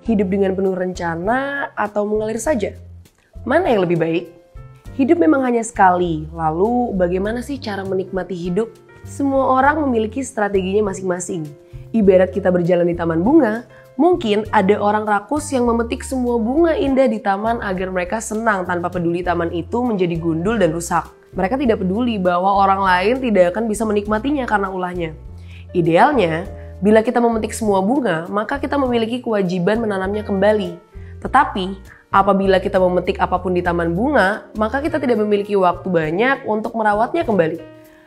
Hidup dengan penuh rencana atau mengalir saja? Mana yang lebih baik? Hidup memang hanya sekali, lalu bagaimana sih cara menikmati hidup? Semua orang memiliki strateginya masing-masing. Ibarat kita berjalan di taman bunga, mungkin ada orang rakus yang memetik semua bunga indah di taman agar mereka senang tanpa peduli taman itu menjadi gundul dan rusak. Mereka tidak peduli bahwa orang lain tidak akan bisa menikmatinya karena ulahnya. Idealnya, bila kita memetik semua bunga, maka kita memiliki kewajiban menanamnya kembali. Tetapi, apabila kita memetik apapun di taman bunga, maka kita tidak memiliki waktu banyak untuk merawatnya kembali.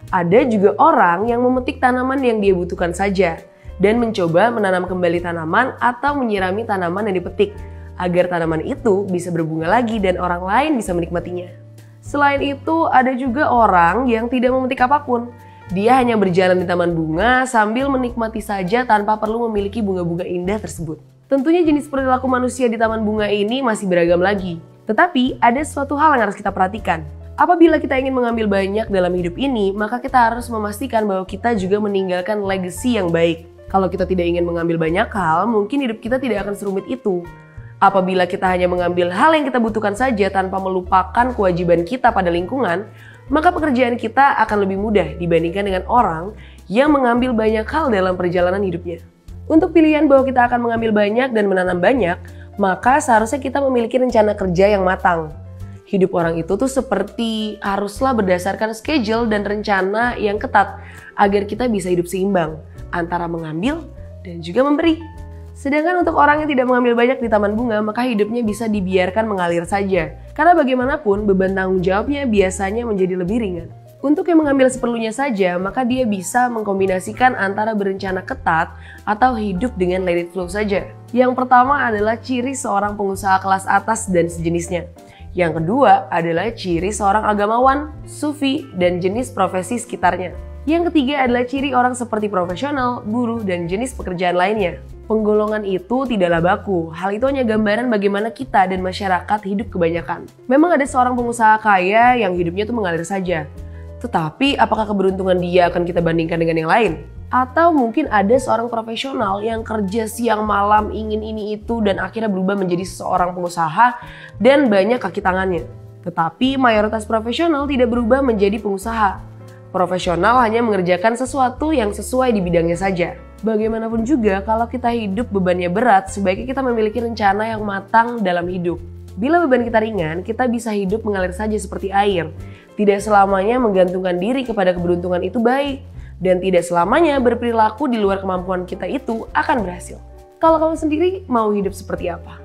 Ada juga orang yang memetik tanaman yang dia butuhkan saja, dan mencoba menanam kembali tanaman atau menyirami tanaman yang dipetik, agar tanaman itu bisa berbunga lagi dan orang lain bisa menikmatinya. Selain itu, ada juga orang yang tidak memetik apapun. Dia hanya berjalan di taman bunga sambil menikmati saja tanpa perlu memiliki bunga-bunga indah tersebut. Tentunya jenis perilaku manusia di taman bunga ini masih beragam lagi. Tetapi ada suatu hal yang harus kita perhatikan. Apabila kita ingin mengambil banyak dalam hidup ini, maka kita harus memastikan bahwa kita juga meninggalkan legacy yang baik. Kalau kita tidak ingin mengambil banyak hal, mungkin hidup kita tidak akan serumit itu. Apabila kita hanya mengambil hal yang kita butuhkan saja tanpa melupakan kewajiban kita pada lingkungan, maka pekerjaan kita akan lebih mudah dibandingkan dengan orang yang mengambil banyak hal dalam perjalanan hidupnya. Untuk pilihan bahwa kita akan mengambil banyak dan menanam banyak, maka seharusnya kita memiliki rencana kerja yang matang. Hidup orang itu tuh seperti haruslah berdasarkan schedule dan rencana yang ketat agar kita bisa hidup seimbang antara mengambil dan juga memberi. Sedangkan untuk orang yang tidak mengambil banyak di taman bunga, maka hidupnya bisa dibiarkan mengalir saja. Karena bagaimanapun beban tanggung jawabnya biasanya menjadi lebih ringan. Untuk yang mengambil seperlunya saja, maka dia bisa mengkombinasikan antara berencana ketat atau hidup dengan let it flow saja. Yang pertama adalah ciri seorang pengusaha kelas atas dan sejenisnya. Yang kedua adalah ciri seorang agamawan, sufi, dan jenis profesi sekitarnya. Yang ketiga adalah ciri orang seperti profesional, buruh, dan jenis pekerjaan lainnya. Penggolongan itu tidaklah baku, hal itu hanya gambaran bagaimana kita dan masyarakat hidup kebanyakan. Memang ada seorang pengusaha kaya yang hidupnya itu mengalir saja. Tetapi apakah keberuntungan dia akan kita bandingkan dengan yang lain? Atau mungkin ada seorang profesional yang kerja siang malam ingin ini itu dan akhirnya berubah menjadi seorang pengusaha dan banyak kaki tangannya. Tetapi mayoritas profesional tidak berubah menjadi pengusaha. Profesional hanya mengerjakan sesuatu yang sesuai di bidangnya saja. Bagaimanapun juga, kalau kita hidup bebannya berat, sebaiknya kita memiliki rencana yang matang dalam hidup. Bila beban kita ringan, kita bisa hidup mengalir saja seperti air. Tidak selamanya menggantungkan diri kepada keberuntungan itu baik. Dan tidak selamanya berperilaku di luar kemampuan kita itu akan berhasil. Kalau kamu sendiri mau hidup seperti apa?